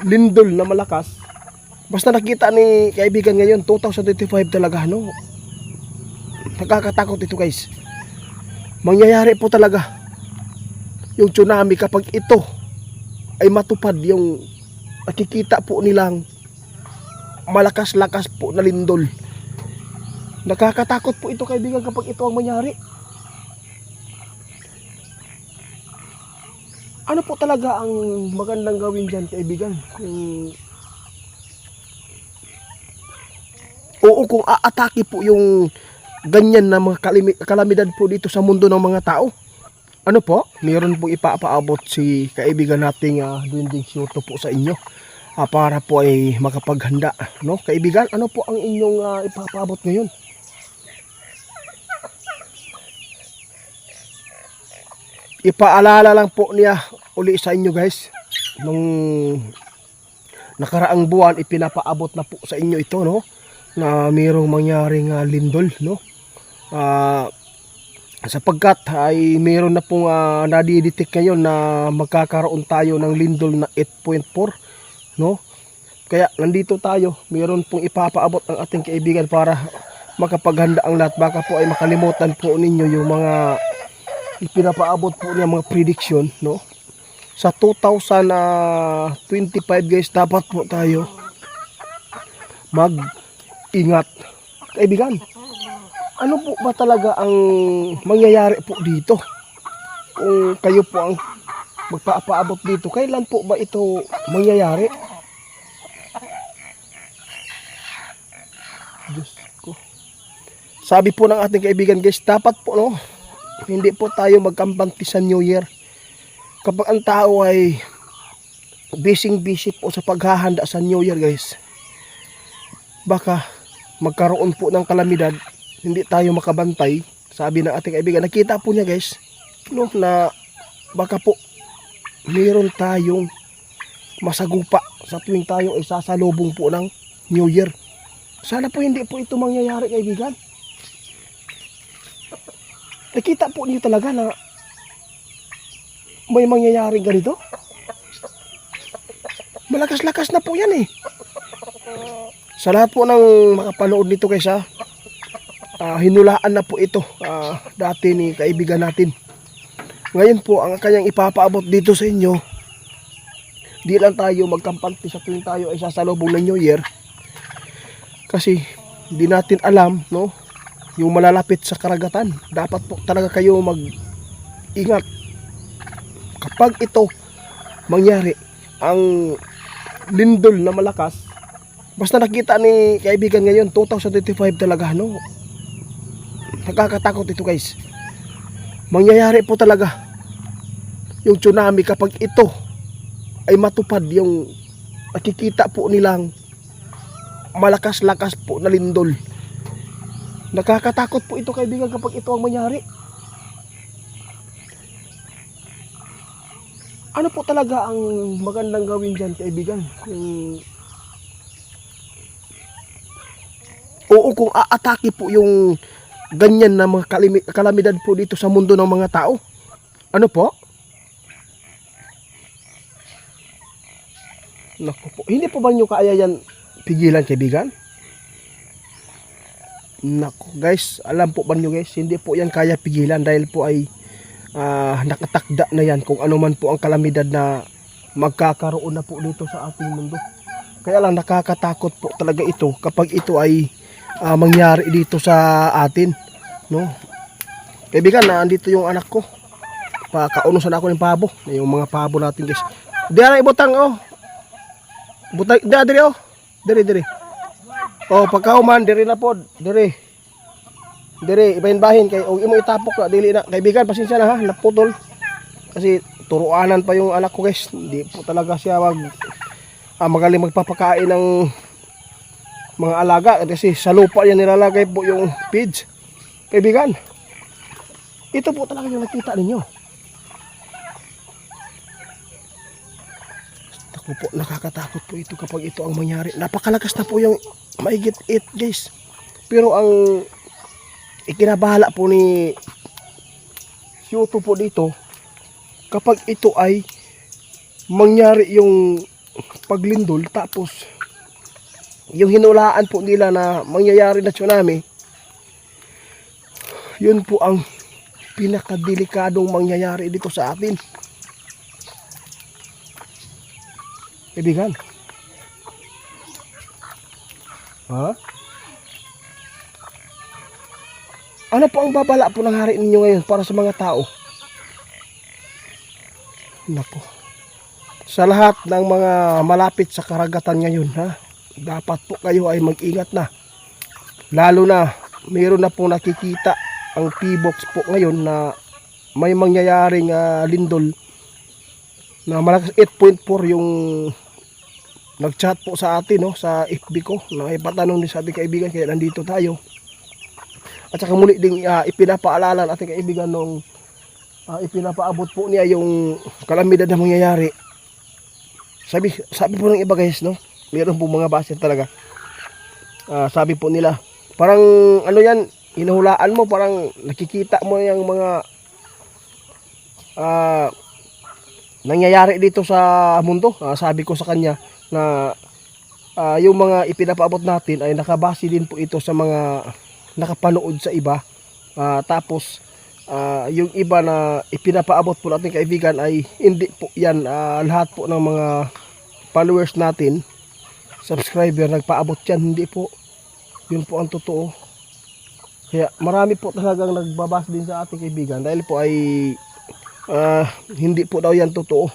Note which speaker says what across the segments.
Speaker 1: lindol na malakas. Basta nakita ni kaibigan ngayon 2025 talaga, no? Nakakatakot ito, guys. Mangyayari po talaga yung tsunami kapag ito ay matupad, yung nakikita po nilang malakas-lakas po na lindol. Nakakatakot po ito, kaibigan, kapag ito ang mangyari. Ano po talaga ang magandang gawin dyan, kaibigan? Kung aatake po yung ganyan na mga kalamidad po dito sa mundo ng mga tao, ano po, meron pong ipapaabot si kaibigan nating Duwending Siyuto po sa inyo, para po ay makapaghanda, no? Kaibigan, ano po ang inyong ipapaabot ngayon? Ipaalala lang po niya uli sa inyo, guys, nung nakaraang buwan ipinapaabot na po sa inyo ito, no? Na mayroong mangyaring lindol, no? Sapagkat ay mayroon na pong nadidetect ngayon na magkakaroon tayo ng lindol na 8.4, no? Kaya nandito tayo, mayroon pong ipapaabot ang ating kaibigan para makapaghanda ang lahat. Baka po ay makalimutan po ninyo yung mga ipinapaabot po niya, mga prediction, no? Sa 2025, guys, dapat po tayo mag-ingat, kaibigan. Ano po ba talaga ang mangyayari po dito? Kung kayo po ang magpapaabot dito, kailan po ba ito mangyayari? Diyos ko. Sabi po ng ating kaibigan, guys, dapat po, no, hindi po tayo magkampante sa New Year. Kapag ang tao ay busy po sa paghahanda sa New Year, guys, baka magkaroon po ng kalamidad, hindi tayo makabantay. Sabi ng ating kaibigan, nakita po niya, guys, no, na baka po mayroon tayong masagupa sa tuwing tayo ay sasalubong po ng New Year. Sana po hindi po ito mangyayari, kaibigan. Nakita po niyo talaga na may mangyayaring ganito. Malakas-lakas na po yan, eh. Sa lahat po ng makapanood nito, guys, hinulaan na po ito dati ni kaibigan natin. Ngayon po, ang kanyang ipapaabot dito sa inyo, di lang tayo magkampante sa tuwing tayo ay sasalubong ng New Year, kasi di natin alam, no, yung malalapit sa karagatan. Dapat po talaga kayo mag-ingat kapag ito mangyari, ang lindol na malakas. Basta nakita ni kaibigan ngayon 2025 talaga, no? Nakakatakot ito, guys. Mangyayari po talaga yung tsunami kapag ito ay matupad, yung nakikita po nilang malakas-lakas po na lindol. Nakakatakot po ito, kaibigan, kapag ito ang mangyari. Ano po talaga ang magandang gawin dyan, kaibigan? Kung aatake po yung ganyan na mga kalamidad po dito sa mundo ng mga tao, ano po? Naku po, hindi po ba nyo kaya yan pigilan, kaibigan? Naku, guys, alam po ba nyo, guys, hindi po yan kaya pigilan dahil po ay nakatakda na yan kung ano man po ang kalamidad na magkakaroon na po dito sa ating mundo. Kaya lang nakakatakot po talaga ito kapag ito ay mangyari dito sa atin, no? Kaibigan, andito yung anak ko. Pakaunusan ako ng pabo, yung mga pabo natin, guys. Diyan ibutang, oh. Butang, diri, oh. Diri. Oh, pagkauman diri na pod, diri. Dire, ibahin-bahin kay og imo itapok na dili na. Kaibigan, pasensya na, ha, naputol. Kasi turuanan pa yung anak ko, guys. Hindi po talaga siya magaling magpapakain ng mga alaga kasi sa lupa yan nilalagay po yung feeds. Kaibigan, ito po talaga yung nakita ninyo. Ako po, nakakatakot po ito kapag ito ang mangyari. Napakalakas na po yung mahigit 8, guys. Pero ang ikinabahala po ni Siyuto po dito, kapag ito ay mangyari yung paglindol, tapos yung hinulaan po nila na mangyayari na tsunami, yun po ang pinakadelikadong mangyayari dito sa atin. Kaibigan, ha? Ano po ang babala po ng hari ninyo ngayon para sa mga tao? Nako, sa lahat ng mga malapit sa karagatan ngayon, ha, dapat po kayo ay mag-ingat na. Lalo na mayroon na pong nakikita ang P-box po ngayon na may mangyayaring lindol na malakas 8.4 yung nag-chat po sa atin, no, sa FB ko, na ipatanong din sa ating kaibigan, kaya nandito tayo. At saka muli ding ipinapaalala ng ating kaibigan nung ipinapaabot po niya yung kalamidad na mangyayari. Sabi po ng iba guys, no, mayroon po mga baser talaga. Sabi po nila, parang ano yan, hinuhulaan mo, parang nakikita mo yung mga nangyayari dito sa mundo. Sabi ko sa kanya na yung mga ipinapaabot natin ay nakabase din po ito sa mga nakapanood sa iba. Tapos yung iba na ipinapaabot po natin kaibigan ay hindi po yan lahat po ng mga followers natin, subscriber, nagpaabot yan. Hindi po yun po ang totoo. Kaya marami po talagang nagbabas din sa ating kaibigan dahil po ay hindi po daw yan totoo.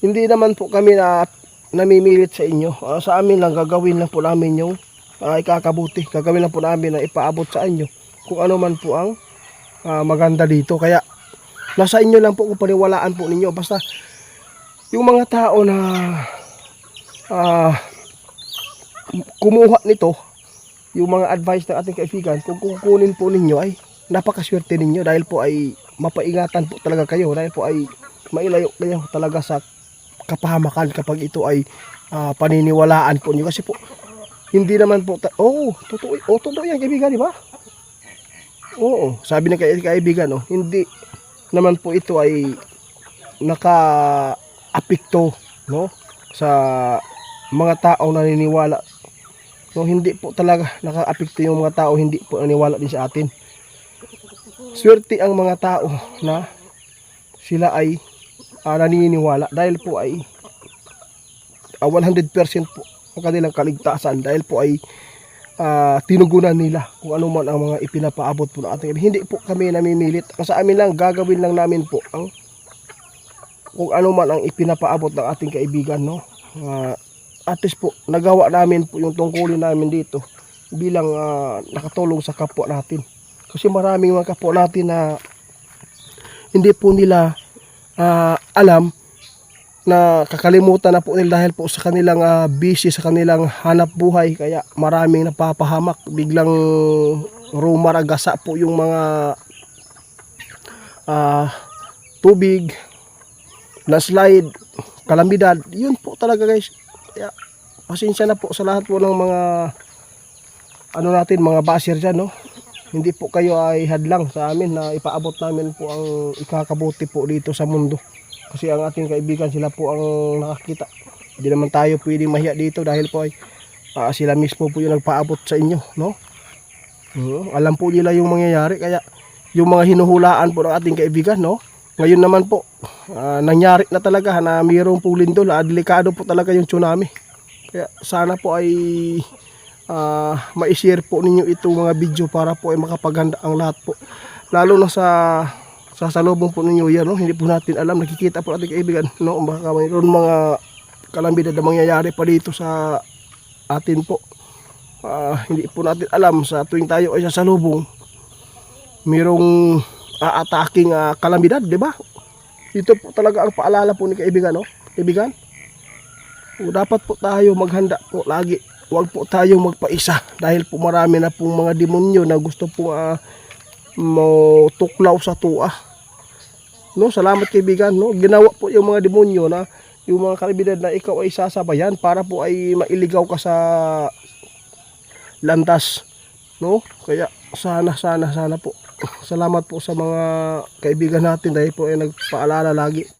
Speaker 1: Hindi naman po kami namimilit sa inyo. Sa amin lang, gagawin lang po namin yung ikakabuti. Gagawin lang po namin na ipaabot sa inyo kung ano man po ang maganda dito. Kaya nasa inyo lang po kung paniwalaan po ninyo. Basta yung mga tao na kumuha nito, yung mga advice ng ating kaibigan, kung kukunin po ninyo ay napakaswerte ninyo dahil po ay mapaingatan po talaga kayo, dahil po ay mailayo kayo talaga sa kapahamakan kapag ito ay paniniwalaan po niyo. Kasi po hindi naman po totoo yan kaibigan, di ba? Oo, sabi ng kaibigan, hindi naman po ito ay naka-apekto, no, sa mga taong naniniwala. So hindi po talaga naka-apekto yung mga tao, hindi po naniniwala din sa atin. Swerte ang mga tao na sila ay naniniwala dahil po ay 100% po ang kanilang kaligtasan, dahil po ay tinugunan nila kung ano man ang mga ipinapaabot po ng ating. Hindi po kami namimilit. Ang sa amin lang, gagawin lang namin po ang kung ano man ang ipinapaabot ng ating kaibigan, no. At least po nagawa namin po yung tungkulin namin dito bilang nakatulong sa kapwa natin. Kasi maraming mga kapwa natin na hindi po nila alam, na kakalimutan na po nila dahil po sa kanilang busy sa kanilang hanap buhay. Kaya maraming napapahamak, biglang rumaragasa po yung mga tubig, landslide, kalamidad. Yun po talaga guys. Kaya pasensya na po sa lahat po ng mga mga baser dyan, no. Hindi po kayo ay hadlang sa amin na ipaabot namin po ang ikakabuti po dito sa mundo. Kasi ang ating kaibigan, sila po ang nakakita. Hindi naman tayo pwedeng mahiya dito dahil po ay sila mismo po yung nagpaabot sa inyo, no. Alam po nila yung mangyayari, kaya yung mga hinuhulaan po ng ating kaibigan, no, ngayon naman po nangyari na talaga na mayroong po lindol. Delikado po talaga yung tsunami. Kaya sana po ay ma-share po ninyo itong mga video para po ay makapaghanda ang lahat po, lalo na sa salubong po ninyo yan, no. Hindi po natin alam, nakikita po natin kaibigan, no, baka mayroon mga kalamidad na mangyayari pa dito sa atin po. Hindi po natin alam, sa tuwing tayo ay sasalubong mayroong ataking kalamidad, di ba? Ito po talaga ang paalala po ni kaibigan, no, kaibigan. Dapat po tayo maghanda po lagi. Huwag po tayong magpaisa dahil po marami na pong mga demonyo na gusto po tuklaw sa tuwa, no. Salamat kaibigan, no. Ginawa po yung mga demonyo na yung mga kalamidad na ikaw ay sasabayan para po ay mailigaw ka sa landas, no. Kaya sana po salamat po sa mga kaibigan natin dahil po ay nagpaalala lagi.